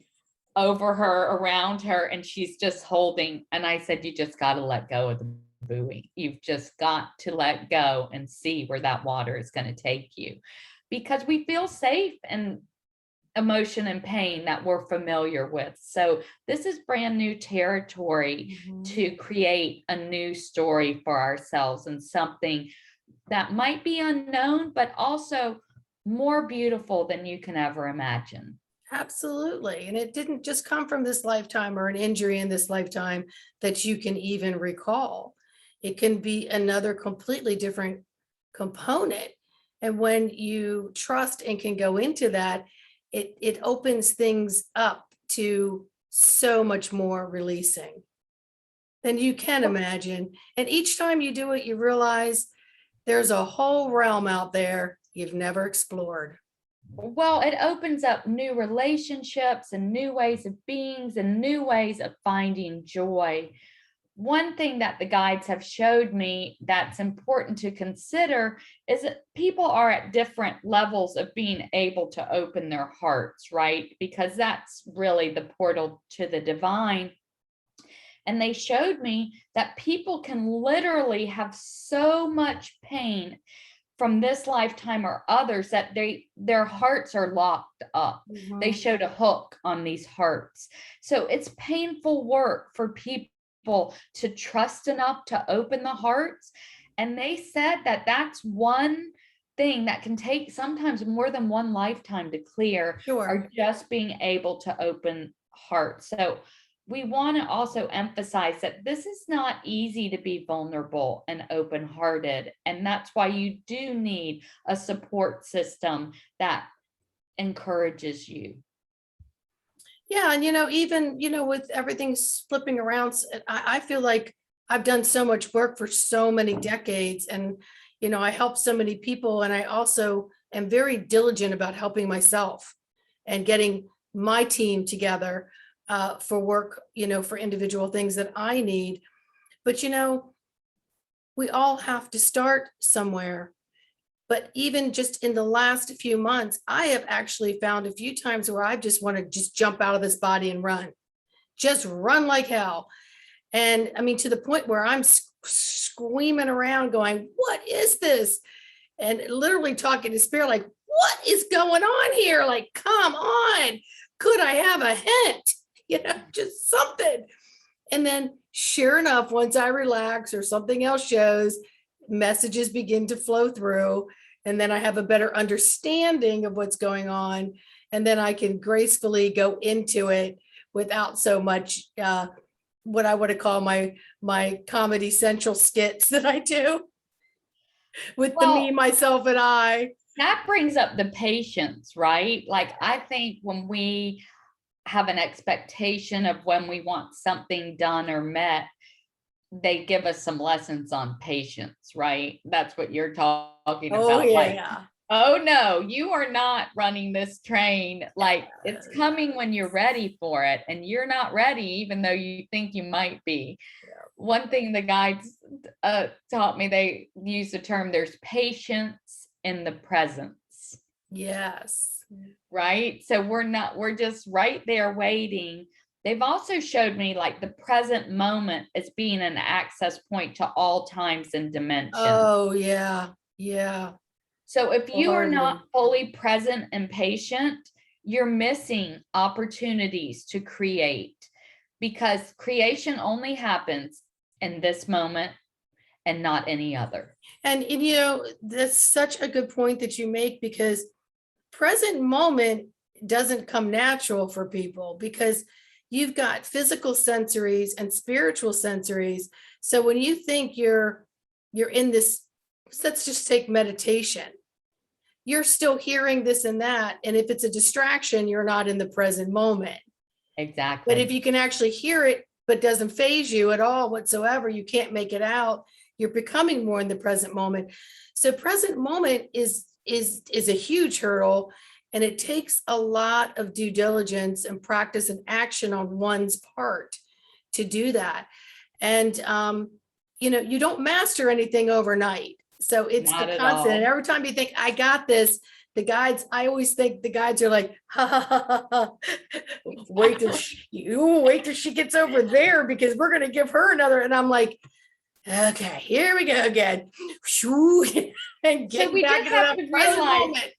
over her, around her, and she's just holding. And I said, you just got to let go of the buoy. You've just got to let go and see where that water is going to take you, because we feel safe and emotion and pain that we're familiar with. So this is brand new territory to create a new story for ourselves, and something that might be unknown, but also more beautiful than you can ever imagine. Absolutely. And it didn't just come from this lifetime or an injury in this lifetime that you can even recall. It can be another completely different component. And when you trust and can go into that, it opens things up to so much more releasing than you can imagine. And each time you do it, you realize there's a whole realm out there you've never explored. Well, it opens up new relationships and new ways of beings and new ways of finding joy. One thing that the guides have showed me that's important to consider is that people are at different levels of being able to open their hearts, right? Because that's really the portal to the divine. And they showed me that people can literally have so much pain from this lifetime or others, that their hearts are locked up. They Mhm. showed a hook on these hearts. So it's painful work for people to trust enough to open the hearts. And they said that that's one thing that can take sometimes more than one lifetime to clear, Sure. are just being able to open hearts. So we want to also emphasize that this is not easy to be vulnerable and open hearted. And that's why you do need a support system that encourages you. Yeah, and even with everything flipping around, I feel like I've done so much work for so many decades, and I help so many people, and I also am very diligent about helping myself and getting my team together for work, for individual things that I need. But we all have to start somewhere. But even just in the last few months, I have actually found a few times where I just want to just jump out of this body and run, just run like hell. And I mean, to the point where I'm screaming around going, what is this? And literally talking to spirit, like, what is going on here? Like, come on. Could I have a hint? Just something. And then sure enough, once I relax or something else shows, messages begin to flow through. And then I have a better understanding of what's going on. And then I can gracefully go into it without so much what I want to call my Comedy Central skits that I do with the me, Well, myself, and I. that brings up the patience, right? Like, I think when we have an expectation of when we want something done or met, they give us some lessons on patience, right? That's what you're talking Oh about. Like, yeah. oh no, you are not running this train. Like, it's coming when you're ready for it, and you're not ready, even though you think you might be. One thing the guides taught me, they use the term, there's patience in the presence, Yes. right? So we're just right there waiting. They've also showed me like the present moment as being an access point to all times and dimensions. Oh yeah. Yeah. So if you are Wholeheartedly. not fully present and patient, you're missing opportunities to create, because creation only happens in this moment and not any other. And that's such a good point that you make, because present moment doesn't come natural for people, because you've got physical sensories and spiritual sensories. So when you think you're in this, let's just take meditation, you're still hearing this and that. And if it's a distraction, you're not in the present moment. Exactly. But if you can actually hear it, but doesn't phase you at all whatsoever, you can't make it out, you're becoming more in the present moment. So present moment is a huge hurdle, and it takes a lot of due diligence and practice and action on one's part to do that. And you don't master anything overnight. So it's Not a at constant. And all. every time you think, I got this, I always think the guides are like, ha ha ha ha, wait till she gets over there, because we're going to give her another. And I'm like, okay, here we go again. And So getting we back just into have the to present realize moment.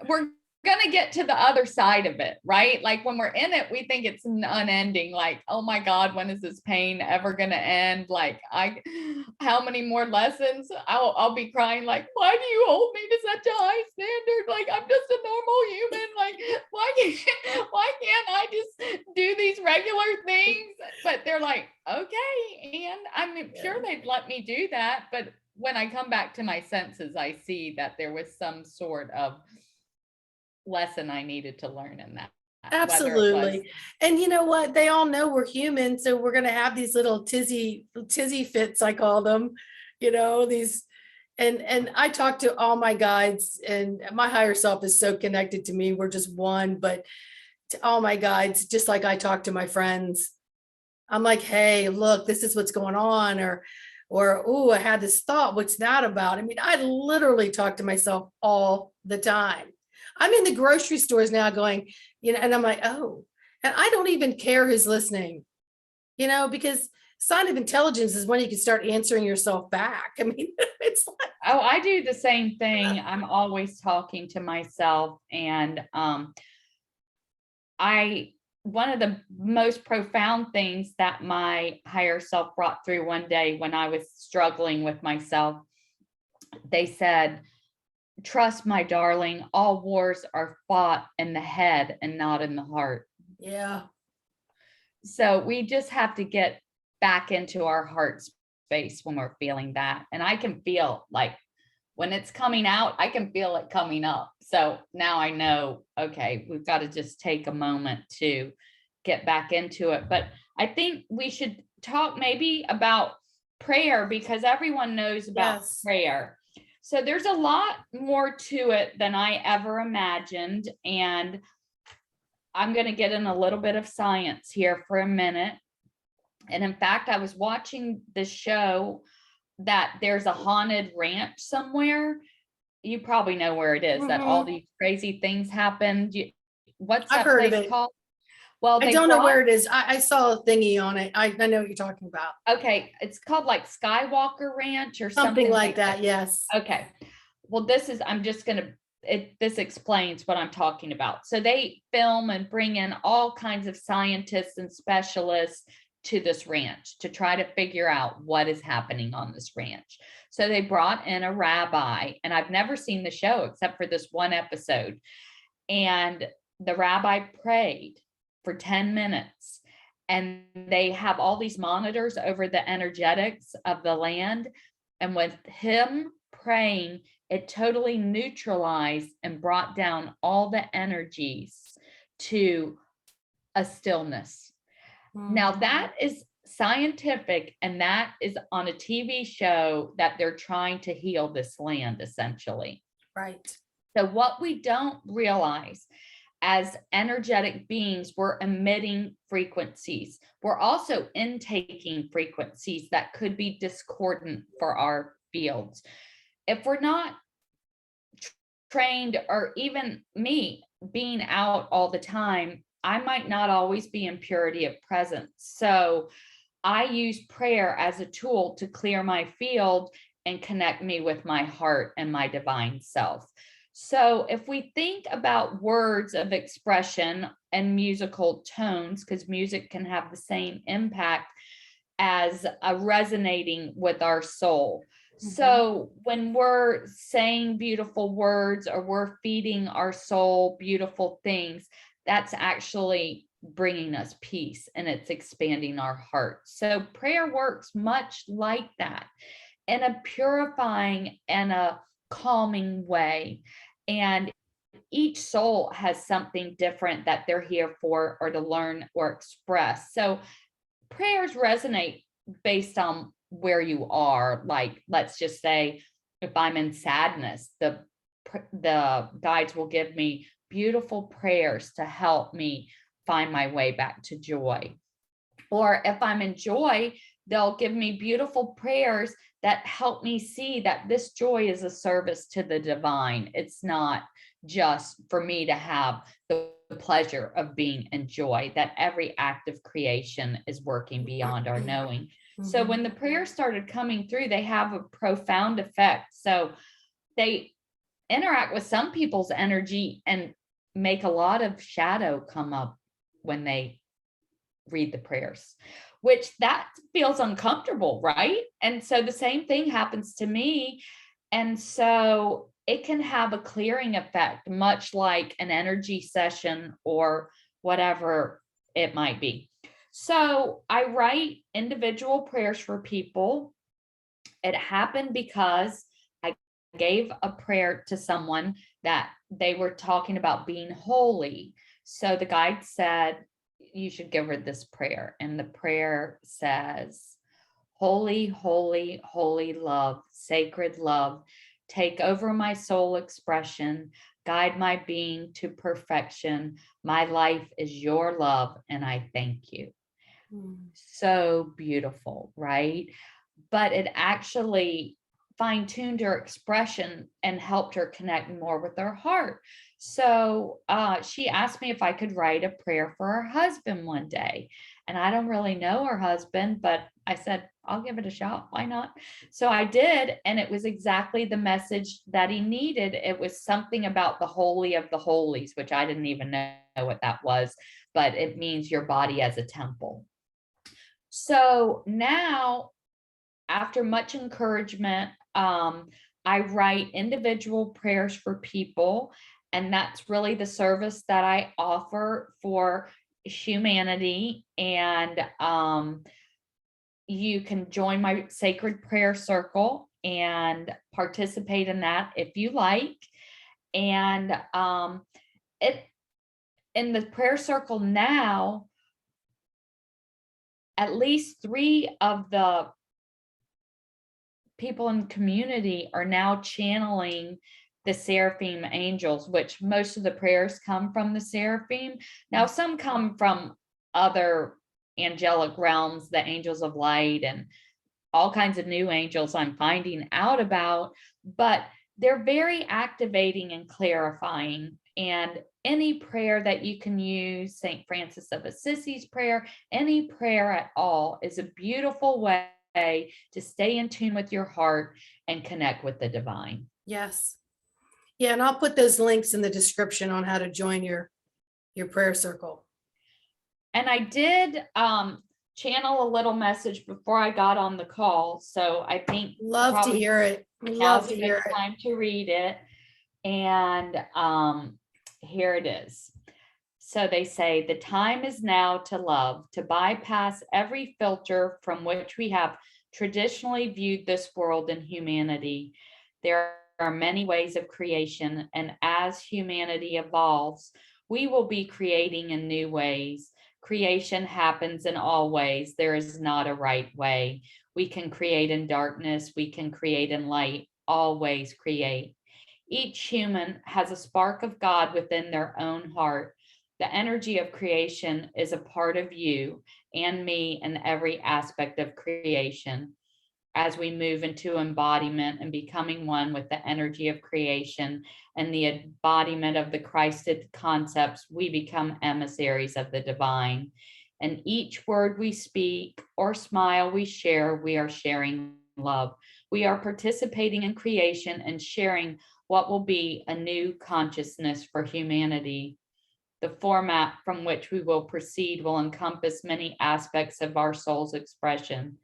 we're going to get to the other side of it, right? Like, when we're in it, we think it's unending. Like, oh my God, when is this pain ever going to end? Like, how many more lessons? I'll be crying like, why do you hold me to such a high standard? Like, I'm just a normal human. Like, why can't I just do these regular things? But they're like, okay. And I'm sure they'd let me do that. But when I come back to my senses, I see that there was some sort of lesson I needed to learn in that. Whether it was, Absolutely. And you know what? They all know we're human. So we're going to have these little tizzy fits, I call them, these. And I talk to all my guides, and my higher self is so connected to me. We're just one, but to all my guides, just like I talk to my friends, I'm like, hey, look, this is what's going on. Or, oh, I had this thought. What's that about? I mean, I literally talk to myself all the time. I'm in the grocery stores now going, and I'm like, oh, and I don't even care who's listening, because sign of intelligence is when you can start answering yourself back. I mean, it's like, Oh, I do the same thing. I'm always talking to myself, and I one of the most profound things that my higher self brought through one day when I was struggling with myself, they said, "Trust, my darling, all wars are fought in the head and not in the heart." Yeah. So we just have to get back into our heart space when we're feeling that. And I can feel like when it's coming out, I can feel it coming up. So now I know, okay, we've got to just take a moment to get back into it. But I think we should talk maybe about prayer because everyone knows about Yes. prayer. So there's a lot more to it than I ever imagined. And I'm going to get in a little bit of science here for a minute. And in fact, I was watching this show that there's a haunted ranch somewhere. You probably know where it is, that all Mhm. these crazy things happened. What's I've that heard of place it. called? Well, I they don't know brought, where it is. I saw a thingy on it. I know what you're talking about. okay, it's called like Skywalker Ranch or Something something like like that. that. Yes. Okay. Well, I'm just going to, this explains what I'm talking about. So they film and bring in all kinds of scientists and specialists to this ranch to try to figure out what is happening on this ranch. So they brought in a rabbi, and I've never seen the show except for this one episode. And the rabbi prayed for 10 minutes. And they have all these monitors over the energetics of the land. And with him praying, it totally neutralized and brought down all the energies to a stillness. Now, that is scientific, and that is on a TV show that they're trying to heal this land, essentially. Right. So, what we don't realize as energetic beings, we're emitting frequencies. We're also intaking frequencies that could be discordant for our fields. If we're not trained, or even me being out all the time, I might not always be in purity of presence. So I use prayer as a tool to clear my field and connect me with my heart and my divine self. So if we think about words of expression and musical tones, because music can have the same impact as resonating with our soul. So when we're saying beautiful words or we're feeding our soul beautiful things, that's actually bringing us peace and it's expanding our heart. So prayer works much like that, in a purifying and a calming way. And each soul has something different that they're here for or to learn or express. So prayers resonate based on where you are. Like, let's just say if I'm in sadness, the guides will give me beautiful prayers to help me find my way back to joy. Or if I'm in joy, they'll give me beautiful prayers that help me see that this joy is a service to the divine. It's not just for me to have the pleasure of being in joy, that every act of creation is working beyond our knowing. So when the prayers started coming through, they have a profound effect. So they interact with some people's energy and make a lot of shadow come up when they read the prayers, which that feels uncomfortable, right? And so the same thing happens to me. And so it can have a clearing effect, much like an energy session or whatever it might be. So I write individual prayers for people. It happened because I gave a prayer to someone that they were talking about being holy. So the guide said, you should give her this prayer. And the prayer says, "Holy, holy, holy love, sacred love, take over my soul expression, guide my being to perfection. My life is your love, and I thank you." So beautiful, right? But it actually fine-tuned her expression and helped her connect more with her heart. So she asked me if I could write a prayer for her husband one day. And I don't really know her husband, but I said, I'll give it a shot. Why not? So I did. And it was exactly the message that he needed. It was something about the Holy of the Holies, which I didn't even know what that was, but it means your body as a temple. So now, after much encouragement, I write individual prayers for people. And that's really the service that I offer for humanity. And you can join my sacred prayer circle and participate in that if you like. And it in the prayer circle now, at least 3 of the people in the community are now channeling the seraphim angels, which most of the prayers come from the seraphim. Now, some come from other angelic realms, the angels of light, and all kinds of new angels I'm finding out about, but they're very activating and clarifying. And any prayer that you can use, St. Francis of Assisi's prayer, any prayer at all is a beautiful way to stay in tune with your heart and connect with the divine. Yes. Yeah, and I'll put those links in the description on how to join your prayer circle. And I did channel a little message before I got on the call, so I think Love to hear it. Love to hear it. Time to read it. And here it is. So they say, the time is now to love, to bypass every filter from which we have traditionally viewed this world and humanity. There are many ways of creation, and as humanity evolves, we will be creating in new ways. Creation happens in all ways. There is not a right way. We can create in darkness. We can create in light. All ways create. Each human has a spark of God within their own heart. The energy of creation is a part of you and me in every aspect of creation. As we move into embodiment and becoming one with the energy of creation and the embodiment of the Christed concepts, we become emissaries of the divine. And each word we speak or smile we share, we are sharing love. We are participating in creation and sharing what will be a new consciousness for humanity. The format from which we will proceed will encompass many aspects of our soul's expression.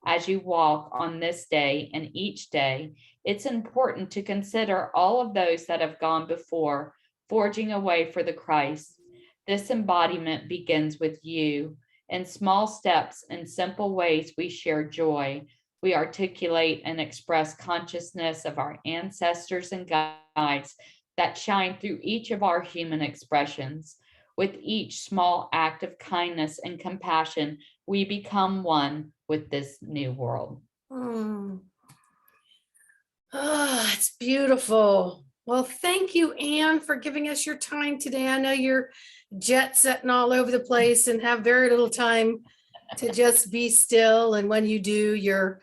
As you walk on this day and each day, it's important to consider all of those that have gone before, forging a way for the Christ. This embodiment begins with you. In small steps and simple ways, we share joy. We articulate and express consciousness of our ancestors and guides that shine through each of our human expressions. With each small act of kindness and compassion, we become one with this new world. Oh, it's beautiful. Well, thank you, Anne, for giving us your time today. I know you're jet setting all over the place and have very little time to just be still. And when you do, you're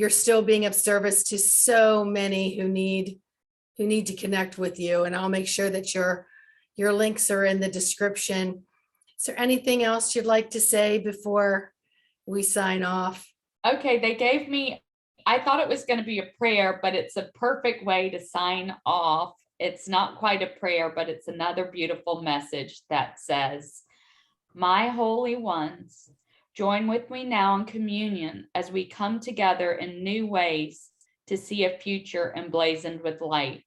still being of service to so many who need to connect with you. And I'll make sure that your links are in the description. Is there anything else you'd like to say before we sign off? Okay, they gave me, I thought it was going to be a prayer, but it's a perfect way to sign off. It's not quite a prayer, but it's another beautiful message that says, my holy ones, join with me now in communion as we come together in new ways to see a future emblazoned with light.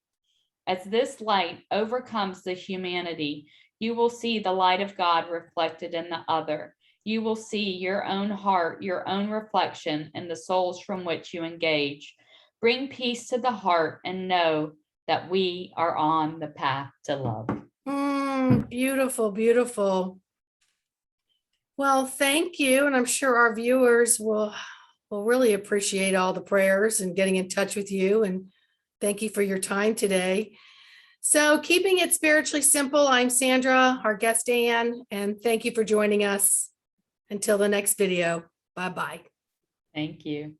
As this light overcomes the humanity, you will see the light of God reflected in the other. You will see your own heart, your own reflection in the souls from which you engage. Bring peace to the heart and know that we are on the path to love. Beautiful, beautiful. Well, thank you. And I'm sure our viewers will really appreciate all the prayers and getting in touch with you. And thank you for your time today. So keeping it spiritually simple, I'm Sandra, our guest Anne, and thank you for joining us. Until the next video, bye-bye. Thank you.